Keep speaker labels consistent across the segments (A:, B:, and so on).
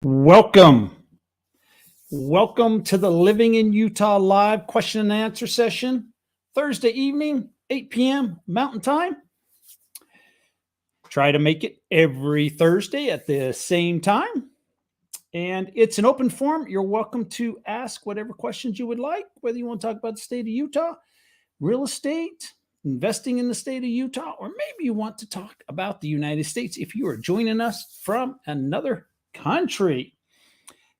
A: Welcome. Welcome to the Living in Utah live question and answer session, Thursday evening, 8 p.m. Mountain Time. Try to make it every Thursday at the same time. And it's an open forum. You're welcome to ask whatever questions you would like, whether you want to talk about the state of Utah, real estate, investing in the state of Utah, or maybe you want to talk about the United States if you are joining us from another country.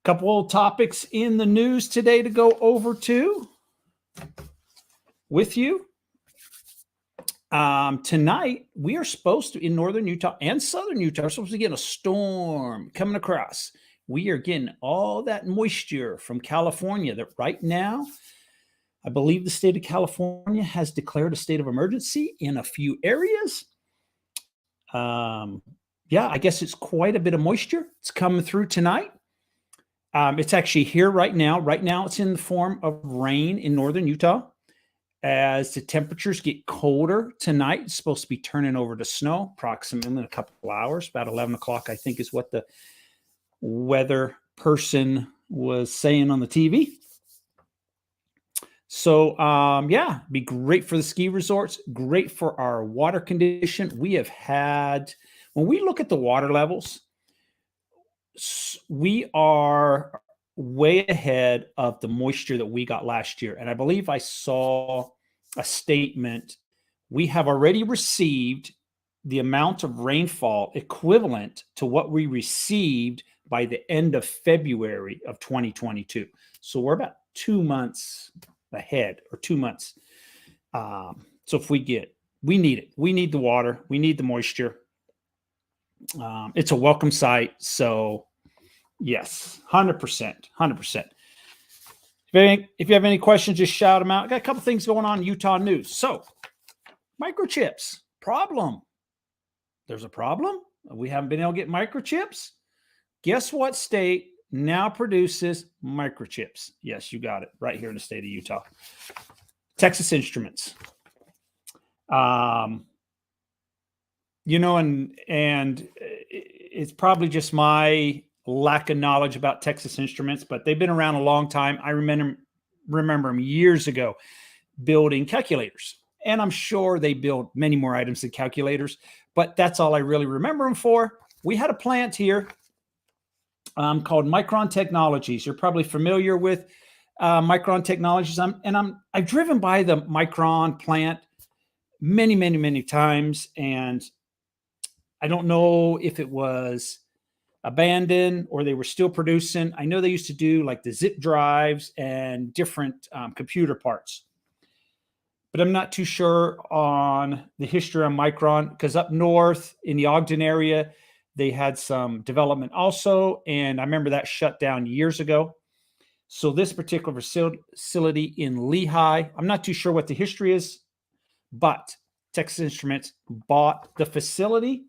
A: Couple of topics in the news today to go over with you. Tonight, we are supposed to, in northern Utah and southern Utah, we're supposed to get a storm coming across. We are getting all that moisture from California that right now, I believe the state of California has declared a state of emergency in a few areas. I guess it's quite a bit of moisture. It's coming through tonight. It's actually here right now. Right now, it's in the form of rain in northern Utah. As the temperatures get colder tonight, it's supposed to be turning over to snow approximately in a couple of hours. About 11 o'clock, I think, is what the weather person was saying on the TV. So, be great for the ski resorts, great for our water condition. We have had, when we look at the water levels, we are way ahead of the moisture that we got last year. And I believe I saw a statement. We have already received the amount of rainfall equivalent to what we received by the end of February of 2022. So we're about 2 months ahead, or 2 months. So if we need it. We need the water. We need the moisture. It's a welcome sight. So yes, 100%. If you have any questions, just shout them out. I got a couple things going on in Utah news. So microchips problem. There's a problem. We haven't been able to get microchips. Guess what state now produces microchips? Yes, you got it. Right here in the state of Utah. Texas Instruments. And it's probably just my lack of knowledge about Texas Instruments, but they've been around a long time. I remember them years ago building calculators, and I'm sure they build many more items than calculators, but that's all I really remember them for. We had a plant here called Micron Technologies. You're probably familiar with Micron Technologies. I've driven by the Micron plant many times, and I don't know if it was abandoned or they were still producing. I know they used to do like the zip drives and different computer parts, but I'm not too sure on the history of Micron, because up north in the Ogden area, they had some development also, and I remember that shut down years ago. So this particular facility in Lehigh, I'm not too sure what the history is, but Texas Instruments bought the facility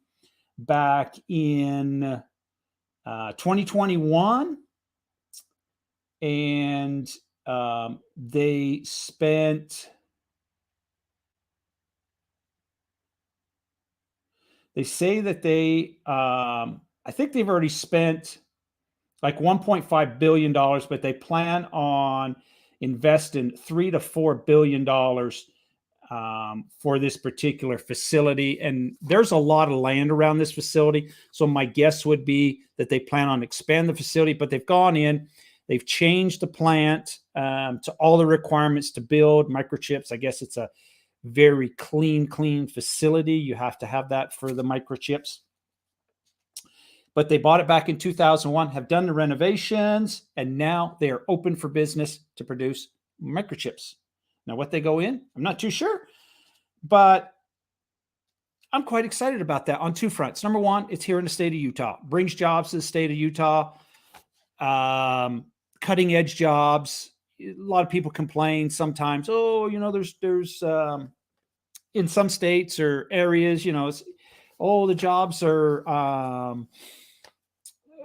A: back in 2021, and they say that I think they've already spent like $1.5 billion, but they plan on investing $3 to $4 billion for this particular facility. And there's a lot of land around this facility. So my guess would be that they plan on expand the facility, but they've gone in, they've changed the plant to all the requirements to build microchips. I guess it's a very clean facility. You have to have that for the microchips. But they bought it back in 2001, have done the renovations, and now they are open for business to produce microchips. Now, what they go in, I'm not too sure, but I'm quite excited about that on two fronts. Number one, it's here in the state of Utah, brings jobs to the state of Utah, cutting edge jobs. A lot of people complain sometimes, there's in some states or areas, the jobs are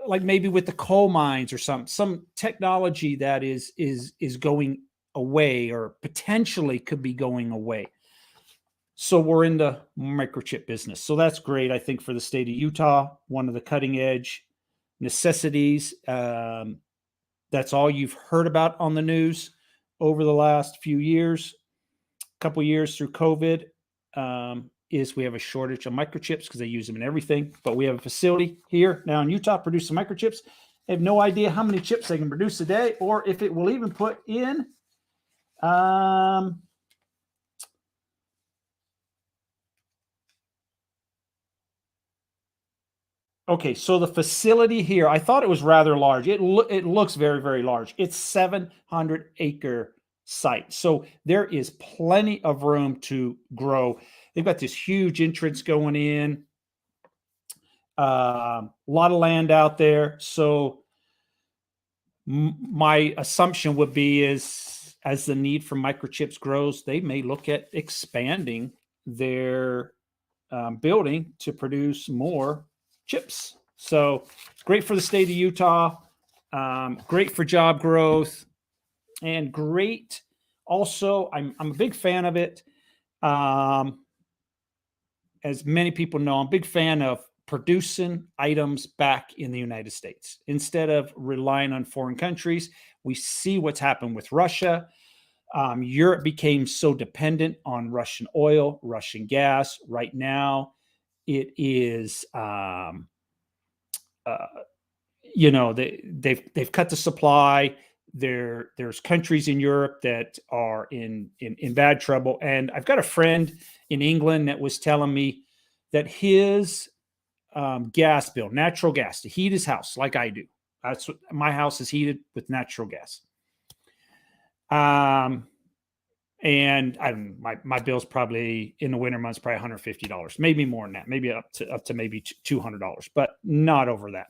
A: like maybe with the coal mines or some technology that is going away or potentially could be going away. So we're in the microchip business. So that's great, I think, for the state of Utah, one of the cutting edge necessities. That's all you've heard about on the news over the last few years, couple years through COVID, is we have a shortage of microchips because they use them in everything. But we have a facility here now in Utah producing microchips. They have no idea how many chips they can produce a day, or if it will even put in. Okay, so the facility here, I thought it was rather large. It looks very, very large. It's 700-acre site. So there is plenty of room to grow. They've got this huge entrance going in. A lot of land out there. So my assumption would be is as the need for microchips grows, they may look at expanding their building to produce more chips. So great for the state of Utah, great for job growth, and great also. I'm a big fan of it. As many people know, I'm a big fan of producing items back in the United States instead of relying on foreign countries. We see what's happened with Russia. Europe became so dependent on Russian oil, Russian gas. Right now, it is, they've cut the supply. There's countries in Europe that are in bad trouble. And I've got a friend in England that was telling me that his gas bill, natural gas, to heat his house like I do. That's what my house is heated with natural gas. And my bill's probably in the winter months, probably $150, maybe more than that, maybe up to maybe $200, but not over that.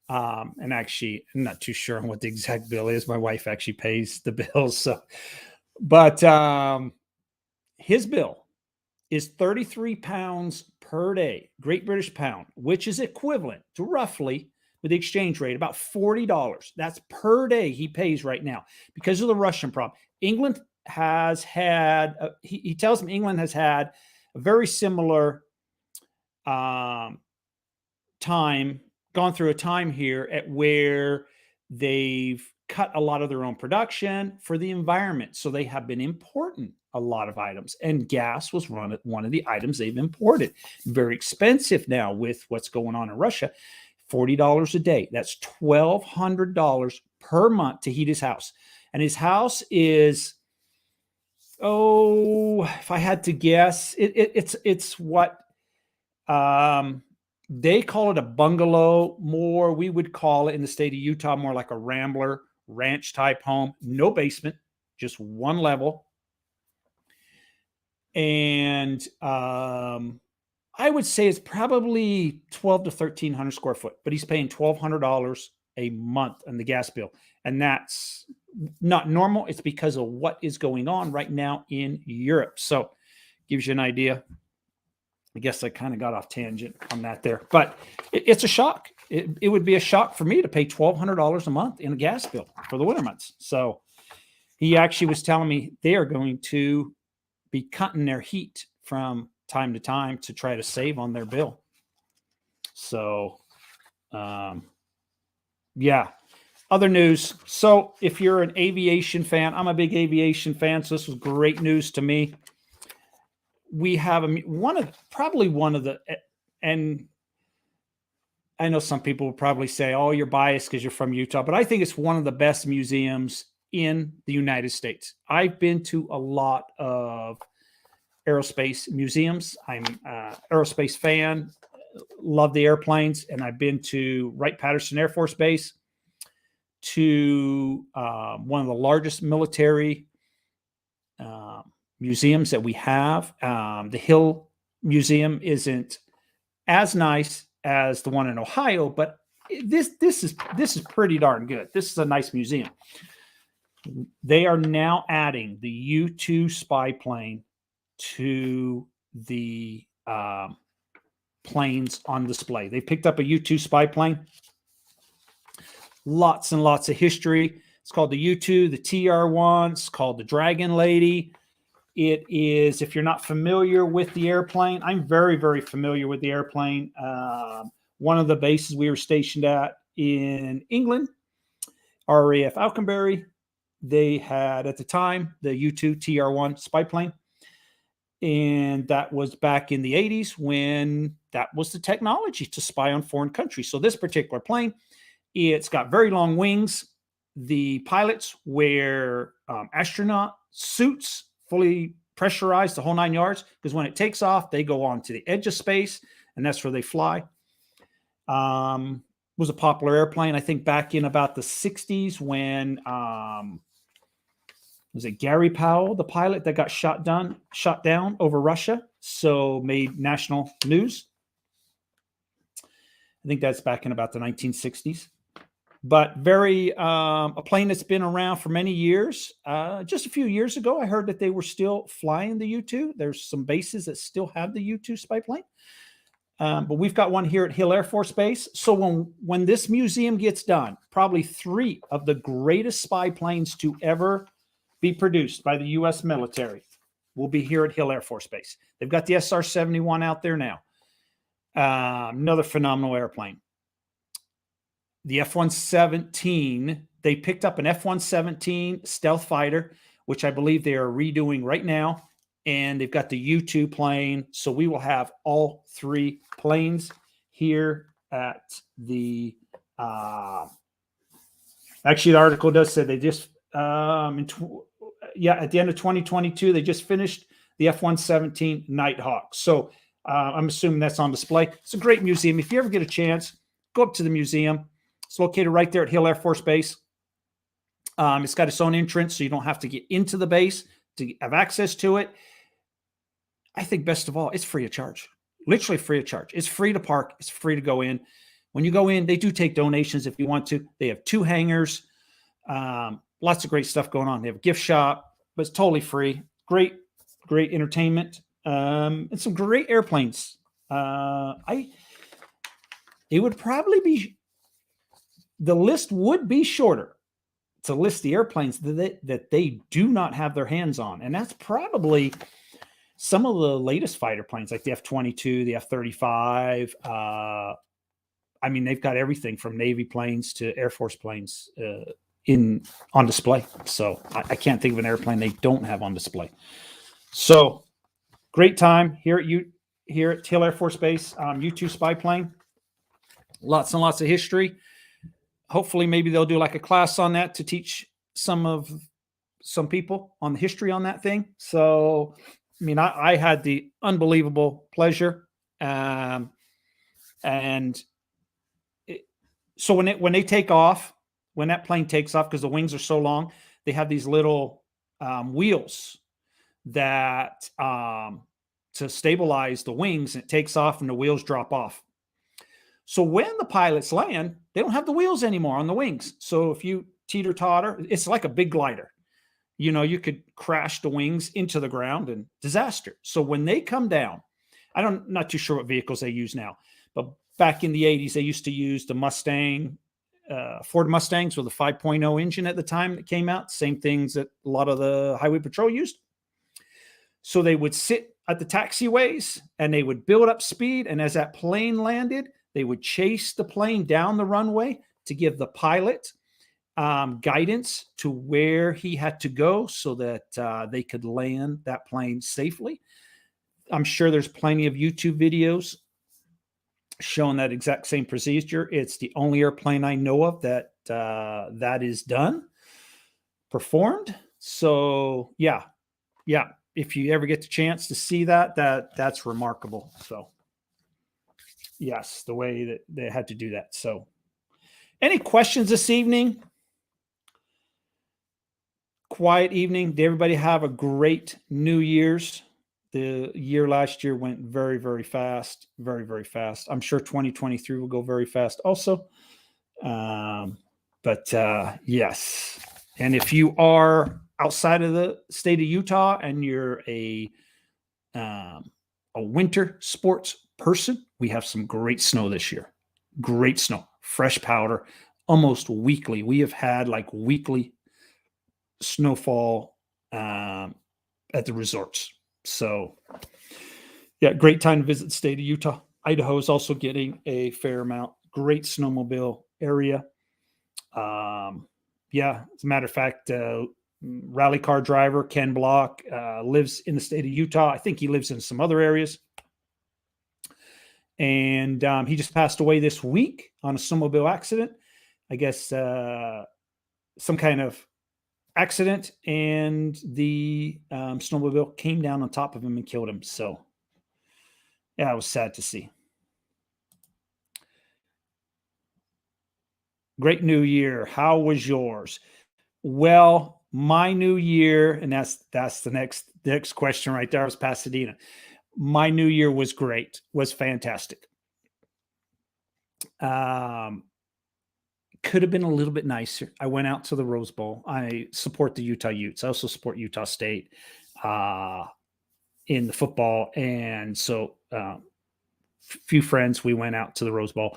A: And actually, I'm not too sure on what the exact bill is. My wife actually pays the bills. So, but his bill is 33 pounds per day, Great British pound, which is equivalent to roughly, with the exchange rate, about $40. That's per day he pays right now because of the Russian problem. England has had, he tells me England has had a very similar time, gone through a time here at where they've cut a lot of their own production for the environment. So they have been importing a lot of items, and gas was one of the items they've imported. Very expensive now with what's going on in Russia. $40 a day. That's $1,200 per month to heat his house. And his house is, if I had to guess, it's what they call it a bungalow. More, we would call it in the state of Utah more like a rambler ranch type home. No basement, just one level. And I would say it's probably 12 to 1,300 square foot, but he's paying $1,200 a month on the gas bill. And that's not normal. It's because of what is going on right now in Europe. So gives you an idea. I guess I kind of got off tangent on that there, but it's a shock. It would be a shock for me to pay $1,200 a month in a gas bill for the winter months. So he actually was telling me they are going to be cutting their heat from time to time to try to save on their bill. So, yeah. Other news. So if you're an aviation fan, I'm a big aviation fan. So this was great news to me. We have one of the, and I know some people will probably say, oh, you're biased because you're from Utah, but I think it's one of the best museums in the United States. I've been to a lot of aerospace museums. I'm an aerospace fan, love the airplanes, and I've been to Wright-Patterson Air Force Base, to one of the largest military museums that we have. The Hill Museum isn't as nice as the one in Ohio, but this is pretty darn good. This is a nice museum. They are now adding the U-2 spy plane to the planes on display. They picked up a U-2 spy plane. Lots and lots of history. It's called the U-2, the TR-1. It's called the Dragon Lady. It is, if you're not familiar with the airplane, I'm very, very familiar with the airplane. one of the bases we were stationed at in England, RAF Alconbury, they had at the time the U-2 TR-1 spy plane. And that was back in the 80s when that was the technology to spy on foreign countries. So this particular plane, it's got very long wings. The pilots wear astronaut suits, fully pressurized, the whole 9 yards, because when it takes off, they go on to the edge of space, and that's where they fly. Was a popular airplane, I think, back in about the 60s when was it Gary Powell, the pilot that got shot down over Russia, so made national news. I think that's back in about the 1960s. But very a plane that's been around for many years. Just a few years ago, I heard that they were still flying the U-2. There's some bases that still have the U-2 spy plane. But we've got one here at Hill Air Force Base. So when this museum gets done, probably 3 of the greatest spy planes to ever be produced by the U.S. military will be here at Hill Air Force Base. They've got the SR-71 out there now. Another phenomenal airplane. The F-117, they picked up an F-117 stealth fighter, which I believe they are redoing right now. And they've got the U-2 plane. So we will have all 3 planes here at the, actually the article does say they just, at the end of 2022, they just finished the F-117 Nighthawk. So I'm assuming that's on display. It's a great museum. If you ever get a chance, go up to the museum. It's located right there at Hill Air Force Base. It's got its own entrance, so you don't have to get into the base to have access to it. I think best of all, it's free of charge. Literally free of charge. It's free to park. It's free to go in. When you go in, they do take donations if you want to. They have 2 hangars. Lots of great stuff going on. They have a gift shop, but it's totally free. Great entertainment. And some great airplanes. It would probably be, the list would be shorter to list the airplanes that they do not have their hands on. And that's probably some of the latest fighter planes, like the F-22, the F-35. I mean, they've got everything from Navy planes to Air Force planes on display. So I can't think of an airplane they don't have on display. So great time here at Hill Air Force Base. U-2 spy plane. Lots and lots of history. Hopefully, maybe they'll do like a class on that to teach some people on the history on that thing. So, I mean, I had the unbelievable pleasure. So when they take off, when that plane takes off, because the wings are so long, they have these little wheels that to stabilize the wings, and it takes off and the wheels drop off. So when the pilots land, they don't have the wheels anymore on the wings. So if you teeter-totter, it's like a big glider. You know, you could crash the wings into the ground and disaster. So when they come down, not too sure what vehicles they use now, but back in the 80s, they used to use the Mustang, Ford Mustangs with a 5.0 engine at the time that came out. Same things that a lot of the highway patrol used. So they would sit at the taxiways and they would build up speed. And as that plane landed, they would chase the plane down the runway to give the pilot guidance to where he had to go so that they could land that plane safely. I'm sure there's plenty of YouTube videos showing that exact same procedure. It's the only airplane I know of that that is performed. So yeah. If you ever get the chance to see that's remarkable. So yes, the way that they had to do that. So any questions this evening? Quiet evening. Did everybody have a great New Year's? The year last year went very, very fast. Very, very fast. I'm sure 2023 will go very fast also. Yes. And if you are outside of the state of Utah and you're a winter sports person, we have some great snow this year. Great snow, fresh powder, almost weekly. We have had like weekly snowfall at the resorts. So yeah, great time to visit the state of Utah. Idaho is also getting a fair amount. Great snowmobile area. Yeah, as a matter of fact, rally car driver Ken Block lives in the state of Utah. I think he lives in some other areas. And he just passed away this week on a snowmobile accident. I guess some kind of accident, and the snowmobile came down on top of him and killed him. So, yeah, it was sad to see. Great New Year. How was yours? Well, my New Year, and that's the next question right there, was Pasadena. My New Year was great, was fantastic. Could have been a little bit nicer. I went out to the Rose Bowl. I support the Utah Utes. I also support Utah State in the football, and so few friends, we went out to the Rose Bowl,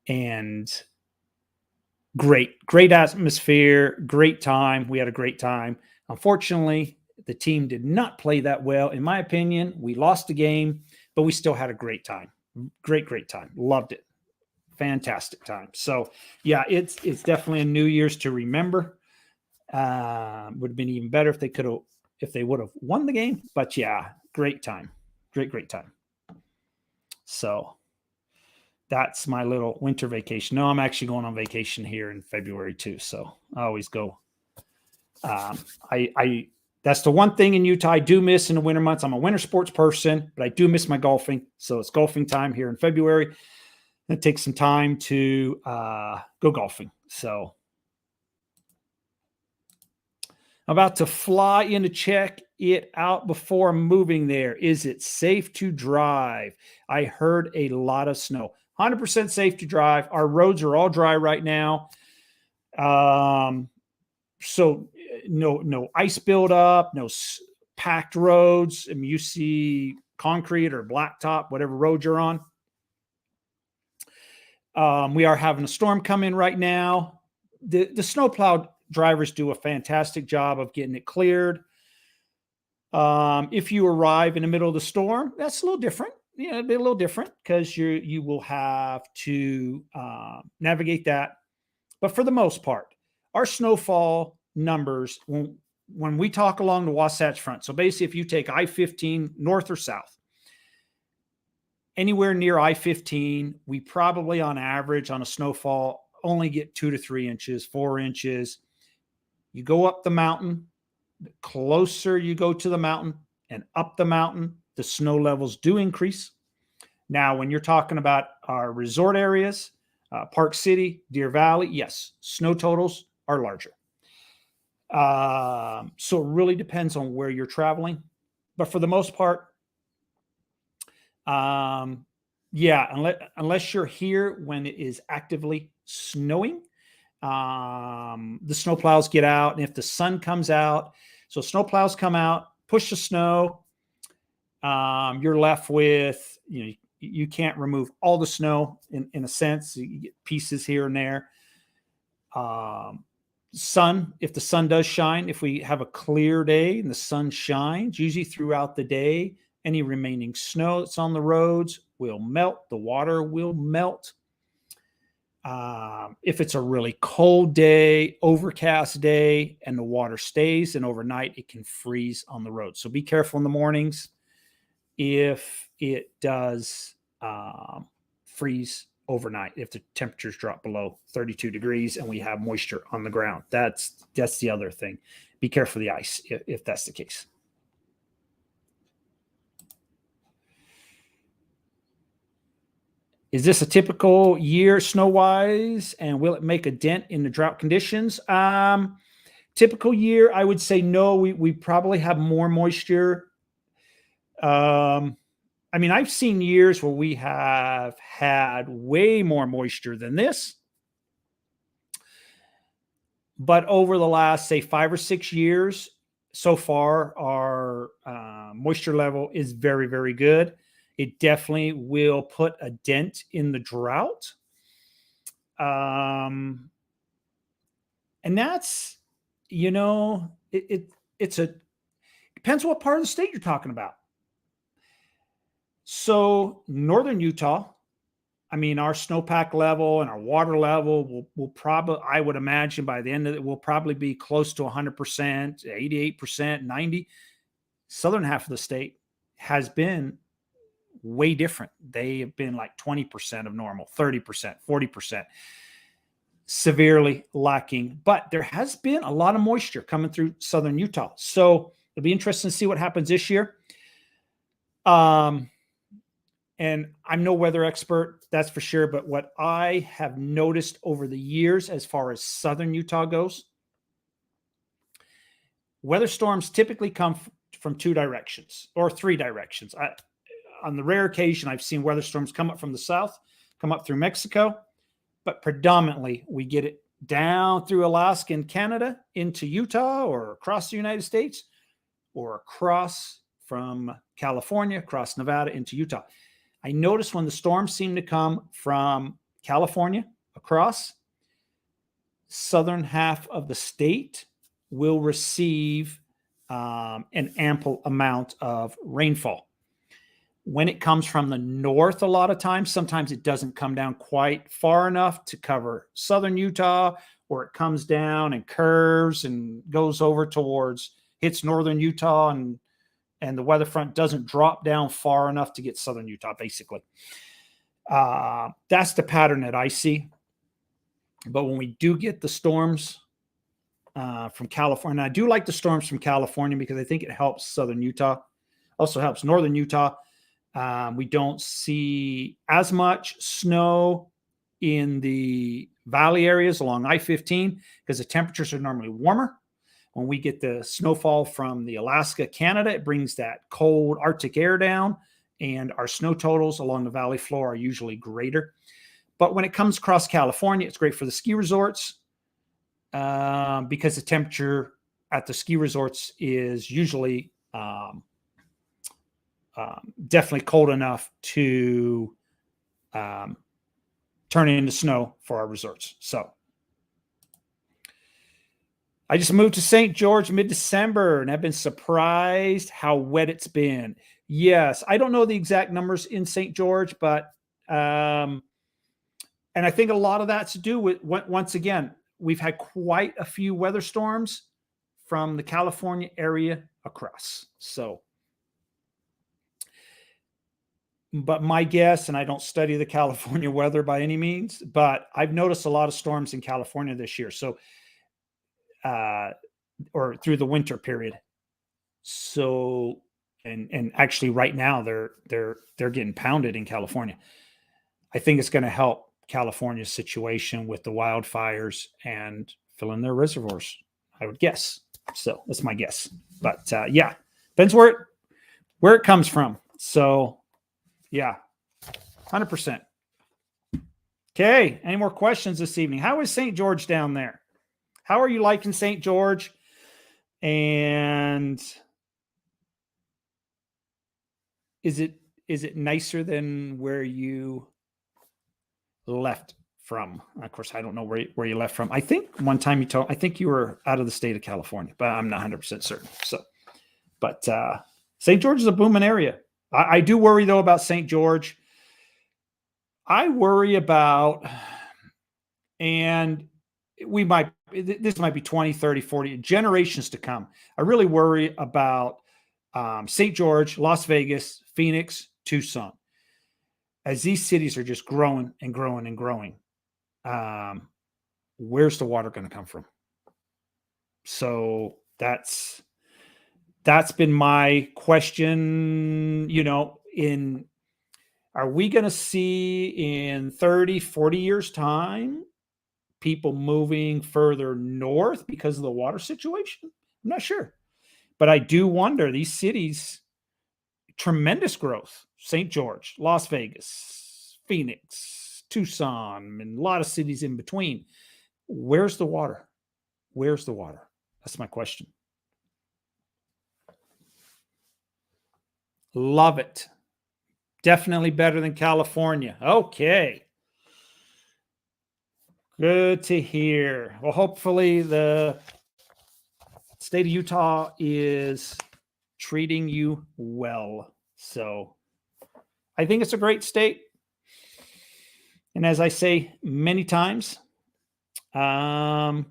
A: and great atmosphere, great time. We had a great time. Unfortunately, the team did not play that well. In my opinion, we lost the game, but we still had a great time. Great time. Loved it. Fantastic time. So yeah, it's definitely a New Year's to remember. Would have been even better if they would have won the game. But yeah, great time. Great time. So that's my little winter vacation. No, I'm actually going on vacation here in February too. So I always go. I that's the one thing in Utah I do miss in the winter months. I'm a winter sports person, but I do miss my golfing. So it's golfing time here in February. It takes some time to go golfing. So I'm about to fly in to check it out before moving there. Is it safe to drive? I heard a lot of snow. 100% safe to drive. Our roads are all dry right now. So no ice buildup, no packed roads. I mean, you see concrete or blacktop, whatever road you're on. We are having a storm come in right now. The snowplow drivers do a fantastic job of getting it cleared. If you arrive in the middle of the storm, that's a little different. Yeah, it'll be a little different because you will have to navigate that. But for the most part, our snowfall numbers, when we talk along the Wasatch Front, so basically if you take I-15 north or south, anywhere near I-15, we probably on average on a snowfall only get 2 to 3 inches, 4 inches. You go up the mountain, the closer you go to the mountain and up the mountain, the snow levels do increase. Now, when you're talking about our resort areas, Park City, Deer Valley, yes, snow totals are larger. So it really depends on where you're traveling. But for the most part, yeah, unless you're here when it is actively snowing, the snowplows get out. And if the sun comes out, so snowplows come out, push the snow, you're left with, you can't remove all the snow in a sense. You get pieces here and there. Sun, if the sun does shine, if we have a clear day and the sun shines, usually throughout the day, any remaining snow that's on the roads will melt. The water will melt. If it's a really cold day, overcast day, and the water stays, and overnight it can freeze on the road. So be careful in the mornings if it does freeze overnight, if the temperatures drop below 32 degrees and we have moisture on the ground. That's the other thing. Be careful of the ice if that's the case. Is this a typical year snow-wise, and will it make a dent in the drought conditions? Typical year, I would say no. We probably have more moisture. I mean, I've seen years where we have had way more moisture than this. But over the last, say, 5 or 6 years, so far, our moisture level is very, very good. It definitely will put a dent in the drought. And that's, it's depends what part of the state you're talking about. So northern Utah, I mean, our snowpack level and our water level will probably, I would imagine by the end of it, will probably be close to 100%, 88%, 90. Southern half of the state has been way different. They have been like 20% of normal, 30%, 40%, severely lacking. But there has been a lot of moisture coming through southern Utah. So it'll be interesting to see what happens this year. And I'm no weather expert, that's for sure. But what I have noticed over the years, as far as southern Utah goes, weather storms typically come from two directions or three directions. On the rare occasion, I've seen weather storms come up from the south, come up through Mexico, but predominantly we get it down through Alaska and Canada into Utah or across the United States or across from California, across Nevada into Utah. I noticed when the storms seem to come from California across, southern half of the state will receive an ample amount of rainfall. When it comes from the north, a lot of times, sometimes it doesn't come down quite far enough to cover southern Utah, or it comes down and curves and goes over towards, hits northern Utah, and the weather front doesn't drop down far enough to get southern Utah, basically. That's the pattern that I see. But when we do get the storms from California, and I do like the storms from California because I think it helps southern Utah, also helps northern Utah. We don't see as much snow in the valley areas along I-15 because the temperatures are normally warmer. When we get the snowfall from the Alaska, Canada, it brings that cold Arctic air down, and our snow totals along the valley floor are usually greater. But when it comes across California, it's great for the ski resorts because the temperature at the ski resorts is usually definitely cold enough to turn it into snow for our resorts. So I just moved to St. George mid-December, and I've been surprised how wet it's been. Yes, I don't know the exact numbers in St. George, but and I think a lot of that's to do with, once again, we've had quite a few weather storms from the California area across. So, but my guess, and I don't study the California weather by any means, but I've noticed a lot of storms in California this year. So, or through the winter period. So, and actually right now they're getting pounded in California. I think it's going to help California's situation with the wildfires and fill in their reservoirs, I would guess. So that's my guess. But yeah, depends where it comes from. So yeah, 100%. Okay. Any more questions this evening? How is St. George down there? How are you liking St. George? And is it nicer than where you left from? Of course, I don't know where you left from. I think one time I think you were out of the state of California, but I'm not 100% certain. So, but St. George is a booming area. I do worry though about St. George. I worry about, and this might be 20, 30, 40 generations to come. I really worry about St. George, Las Vegas, Phoenix, Tucson. As these cities are just growing and growing and growing, where's the water going to come from? So that's been my question, are we going to see in 30, 40 years time people moving further north because of the water situation? I'm not sure. But I do wonder, these cities, tremendous growth. St. George, Las Vegas, Phoenix, Tucson, and a lot of cities in between. Where's the water? Where's the water? That's my question. Love it. Definitely better than California. Okay. Good to hear. Well, hopefully the state of Utah is treating you well. So I think it's a great state. And as I say many times, um,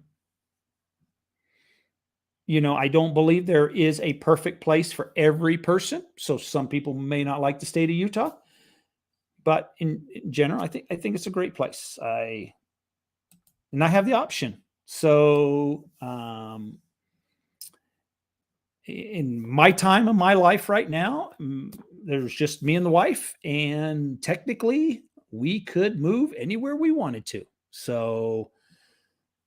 A: I don't believe there is a perfect place for every person. So some people may not like the state of Utah, but in general, I think it's a great place. And I have the option. So in my time of my life right now, there's just me and the wife, and technically we could move anywhere we wanted to. So,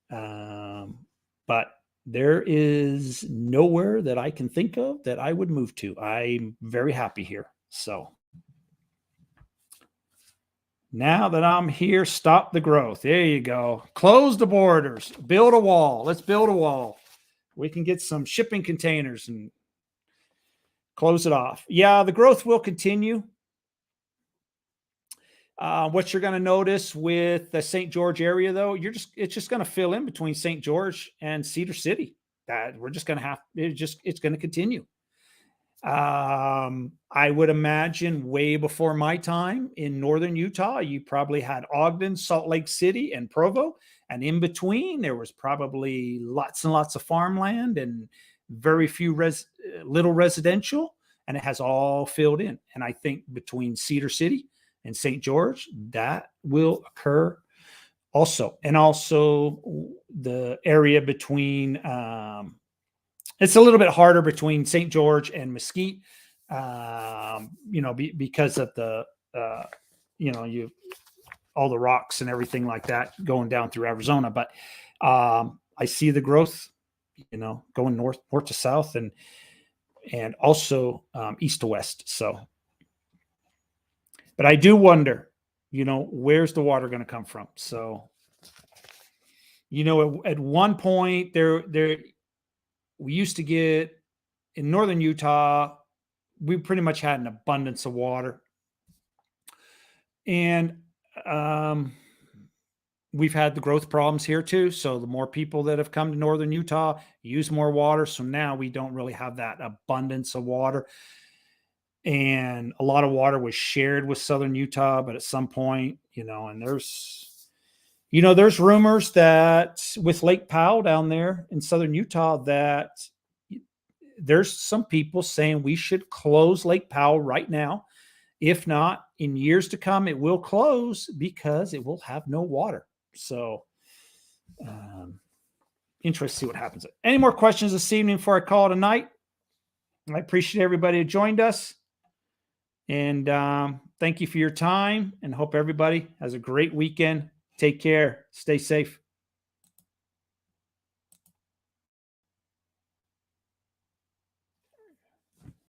A: but there is nowhere that I can think of that I would move to. I'm very happy here. So now that I'm here, stop the growth. There you go. Close the borders, build a wall. Let's build a wall. We can get some shipping containers and close it off. Yeah, the growth will continue. What you're going to notice with the St. George area, though, it's just going to fill in between St. George and Cedar City. That we're just going to have it's going to continue. I would imagine way before my time in northern Utah, you probably had Ogden, Salt Lake City, and Provo, and in between there was probably lots and lots of farmland and very few little residential, and it has all filled in. And I think between Cedar City and St. George, that will occur also. And also the area between, it's a little bit harder between St. George and Mesquite, because of the, all the rocks and everything like that going down through Arizona. But I see the growth, going north to south, and also east to west. So, but I do wonder, where's the water going to come from? So, at one point there, we used to get in northern Utah, we pretty much had an abundance of water. And we've had the growth problems here too. So the more people that have come to northern Utah use more water. So now we don't really have that abundance of water. And a lot of water was shared with southern Utah, but at some point, and there's rumors that with Lake Powell down there in southern Utah, that there's some people saying we should close Lake Powell right now. If not, in years to come, it will close because it will have no water. So, interested to see what happens. Any more questions this evening before I call it a night? I appreciate everybody who joined us. And thank you for your time, and hope everybody has a great weekend. Take care. Stay safe.